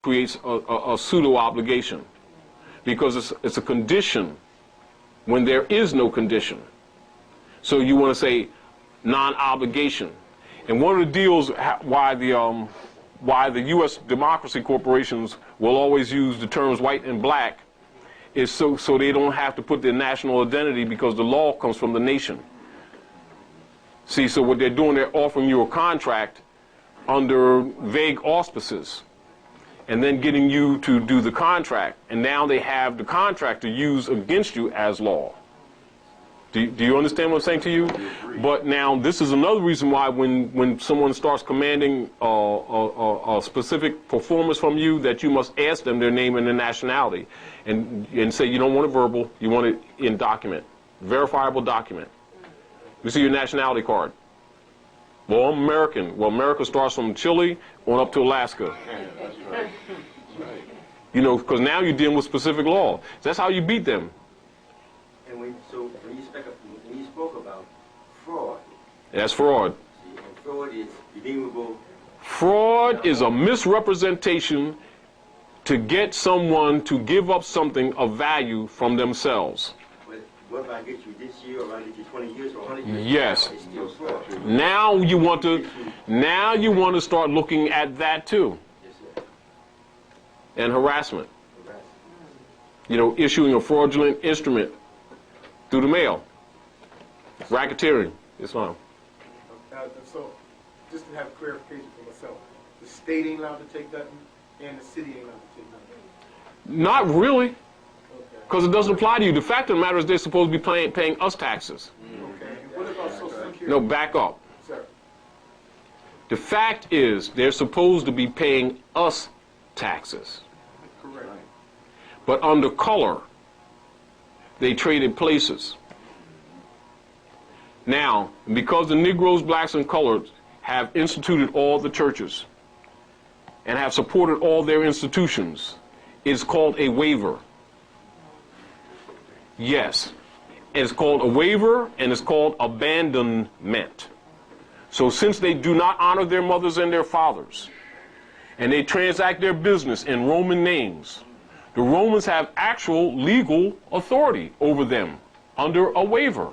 creates a pseudo obligation, because it's a condition when there is no condition. So you want to say non-obligation. And one of the deals why the U.S. democracy corporations will always use the terms white and black is so they don't have to put their national identity, because the law comes from the nation. See, so what they're doing, they're offering you a contract under vague auspices and then getting you to do the contract. And now they have the contract to use against you as law. Do you understand what I'm saying to you? But now this is another reason why when someone starts commanding a specific performance from you, that you must ask them their name and their nationality, and say you don't want it verbal, you want it in document, verifiable document. You see your nationality card. Well, I'm American. Well, America starts from Chile on up to Alaska. That's right. You know, because now you're dealing with specific law. That's how you beat them. And when you spoke about fraud. That's fraud. See, and fraud is redeemable. Fraud is a misrepresentation to get someone to give up something of value from themselves. But what if I get you this year, or I get you 20 years, or 100 years? Yes. It's still fraud. Now you want to start looking at that too. Yes, sir. And harassment. You know, issuing a fraudulent instrument through the mail. Racketeering. Islam. So, just to have clarification for myself, the state ain't allowed to take nothing, and the city ain't allowed to take nothing. Not really, Okay. because it doesn't apply to you. The fact of the matter is they're supposed to be paying us taxes. Okay. And what about Social Security? No, back up. Sir. The fact is they're supposed to be paying us taxes. Correct. But under color, they traded places. Now, because the Negroes, blacks, and coloreds have instituted all the churches and have supported all their institutions, it's called a waiver. Yes, it's called a waiver, and it's called abandonment. So since they do not honor their mothers and their fathers, and they transact their business in Roman names, the Romans have actual legal authority over them under a waiver.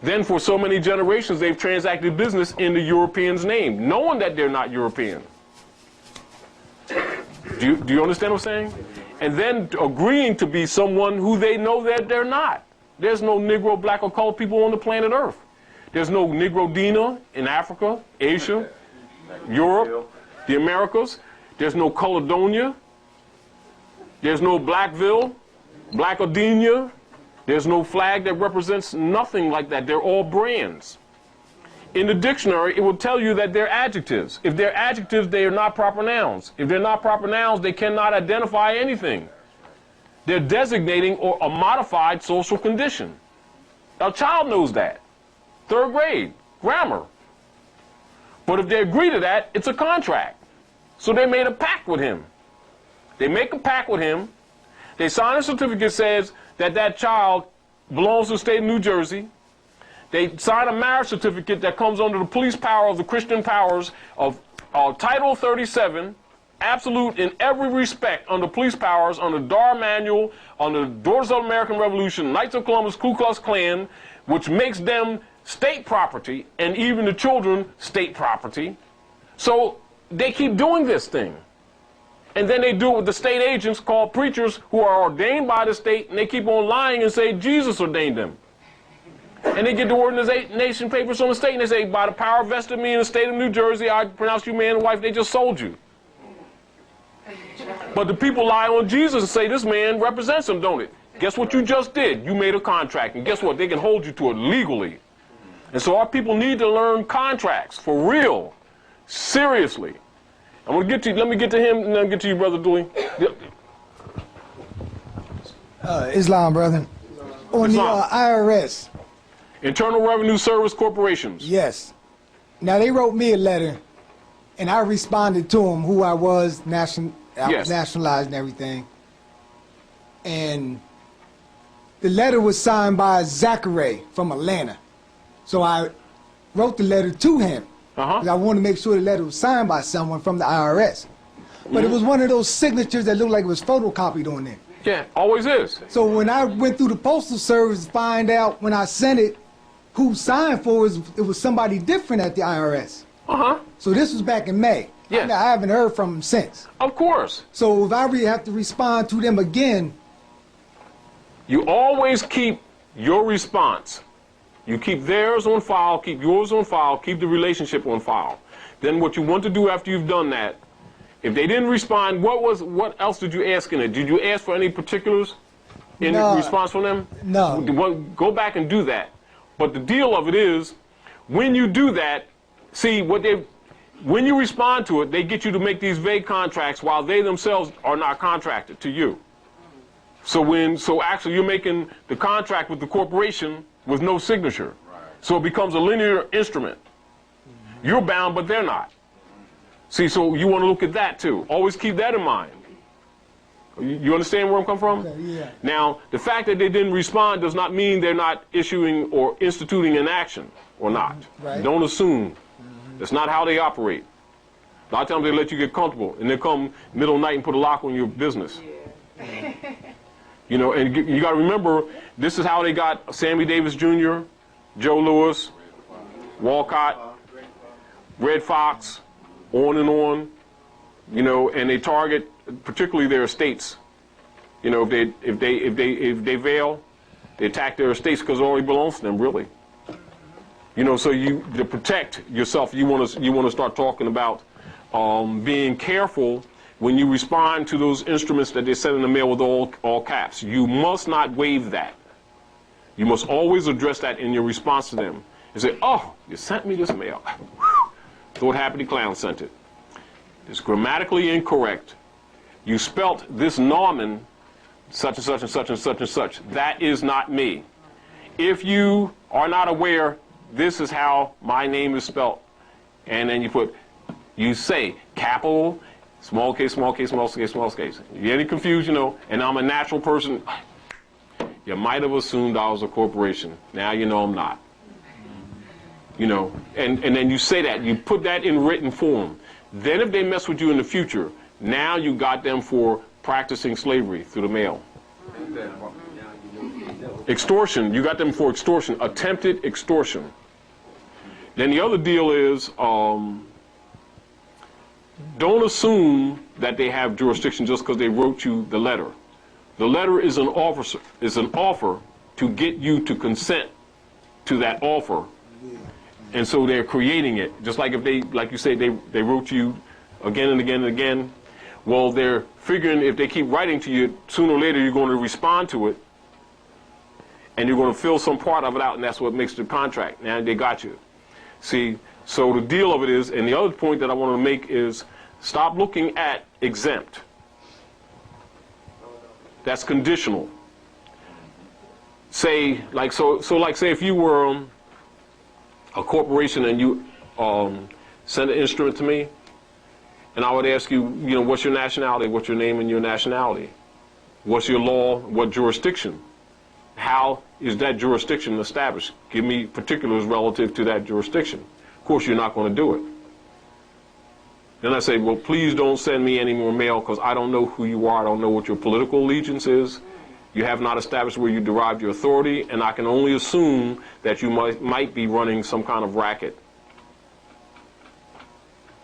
Then for so many generations, they've transacted business in the European's name, knowing that they're not European. Do you understand what I'm saying? And then agreeing to be someone who they know that they're not. There's no Negro, black, or colored people on the planet Earth. There's no Negro Dina in Africa, Asia, Europe, the Americas. There's no Caledonia. There's no Blackville, Blackadenia. There's no flag that represents nothing like that. They're all brands. In the dictionary, it will tell you that they're adjectives. If they're adjectives, they are not proper nouns. If they're not proper nouns, they cannot identify anything. They're designating or a modified social condition. A child knows that. 3rd grade, grammar. But if they agree to that, it's a contract. So they made a pact with him. They make a pact with him. They sign a certificate that says that that child belongs to the state of New Jersey. They sign a marriage certificate that comes under the police power of the Christian powers of Title 37, absolute in every respect under police powers, under Dar Manual, under the Daughters of the American Revolution, Knights of Columbus, Ku Klux Klan, which makes them state property, and even the children state property. So they keep doing this thing. And then they do it with the state agents called preachers who are ordained by the state, and they keep on lying and say Jesus ordained them. And they get the ordination papers from the state, and they say, by the power vested in me in the state of New Jersey, I pronounce you man and wife. They just sold you. But the people lie on Jesus and say, this man represents them, don't it? Guess what you just did? You made a contract, and guess what? They can hold you to it legally. And so our people need to learn contracts for real, seriously. I'm going to get to you. Let me get to him, and then get to you, Brother Dewey. Islam, brother. On Islam. the IRS. Internal Revenue Service Corporations. Yes. Now, they wrote me a letter, and I responded to them who I was, was nationalized and everything. And the letter was signed by Zachary from Atlanta. So I wrote the letter to him. Because I wanted to make sure the letter was signed by someone from the IRS. but it was one of those signatures that looked like it was photocopied on there. Yeah, always is. So when I went through the postal service to find out when I sent it, who signed for it was somebody different at the IRS. Uh-huh. So this was back in May. Yes. I haven't heard from them since. Of course. So if I really have to respond to them again, you always keep your response. You keep theirs on file, keep yours on file, keep the relationship on file. Then what you want to do after you've done that, if they didn't respond, what else did you ask in it? Did you ask for any particulars in response from them? No. Well, go back and do that. But the deal of it is, when you do that, see, when you respond to it, they get you to make these vague contracts while they themselves are not contracted to you. So actually you're making the contract with the corporation with no signature. Right. So it becomes a linear instrument. You're bound, but they're not. See, so you want to look at that too. Always keep that in mind. You understand where I'm coming from? Okay, yeah. Now, the fact that they didn't respond does not mean they're not issuing or instituting an action or not. Right. Don't assume. That's not how they operate. A lot of times they let you get comfortable and they come middle of the night and put a lock on your business. Yeah. You know, and you got to remember, this is how they got Sammy Davis Jr., Joe Louis, Walcott, Red Fox, on and on. You know, and they target particularly their estates. You know, if they veil, they attack their estates because it only belongs to them, really. You know, so to protect yourself, you want to start talking about being careful when you respond to those instruments that they send in the mail with all caps. You must not waive that. You must always address that in your response to them and say, "Oh, you sent me this mail. Thought Happy the Clown sent it. It's grammatically incorrect. You spelt this Norman such and such and such and such and such. That is not me. If you are not aware, this is how my name is spelt." And then you say capital, small case, small case, small case, small case. You get any confusion, and I'm a natural person, you might have assumed I was a corporation. Now you know I'm not. You know, and then you say that, you put that in written form. Then if they mess with you in the future, now you got them for practicing slavery through the mail. Extortion, you got them for extortion, attempted extortion. Then the other deal is, don't assume that they have jurisdiction just because they wrote you the letter. The letter is an offer to get you to consent to that offer. And so they're creating it. Just like if they, like you say, they wrote you again and again and again. Well, they're figuring if they keep writing to you, sooner or later you're going to respond to it. And you're going to fill some part of it out, and that's what makes the contract. Now they got you. See, so the deal of it is, and the other point that I want to make is, stop looking at exempt. That's conditional. Say, like, so like, say if you were a corporation and you send an instrument to me, and I would ask you, what's your nationality, what's your name and your nationality? What's your law, what jurisdiction? How is that jurisdiction established? Give me particulars relative to that jurisdiction. Of course, you're not going to do it. Then I say, well, please don't send me any more mail because I don't know who you are. I don't know what your political allegiance is. You have not established where you derived your authority, and I can only assume that you might be running some kind of racket.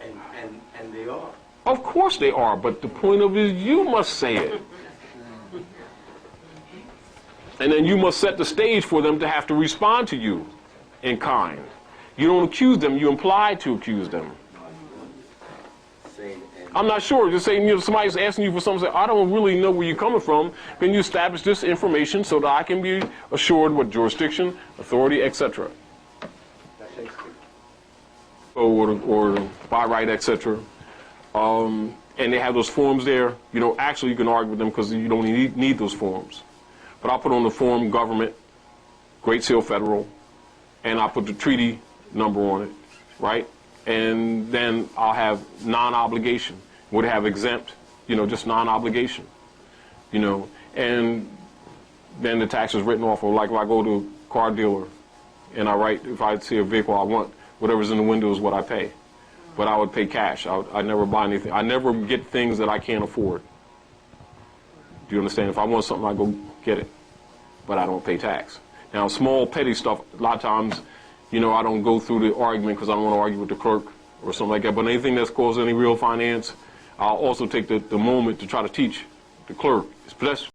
And they are. Of course they are, but the point of it is you must say it. And then you must set the stage for them to have to respond to you in kind. You don't accuse them, you imply to accuse them. I'm not sure. Just saying, somebody's asking you for something, say, I don't really know where you're coming from. Can you establish this information so that I can be assured what jurisdiction, authority, etc. Or by right, etc. And they have those forms there. Actually you can argue with them because you don't need those forms. But I'll put on the form government, Great Seal Federal, and I'll put the treaty number on it, right? And then I'll have non-obligation. Would have exempt, just non-obligation, and then the tax is written off. Or like if I go to a car dealer and I write, if I see a vehicle I want, whatever's in the window is what I pay. but I would pay cash. I never buy anything. I never get things that I can't afford. Do you understand? If I want something, I go get it, but I don't pay tax. Now, small petty stuff, a lot of times, you know, I don't go through the argument because I don't want to argue with the clerk or something like that, but anything that's caused any real finance, I'll also take the moment to try to teach the clerk, especially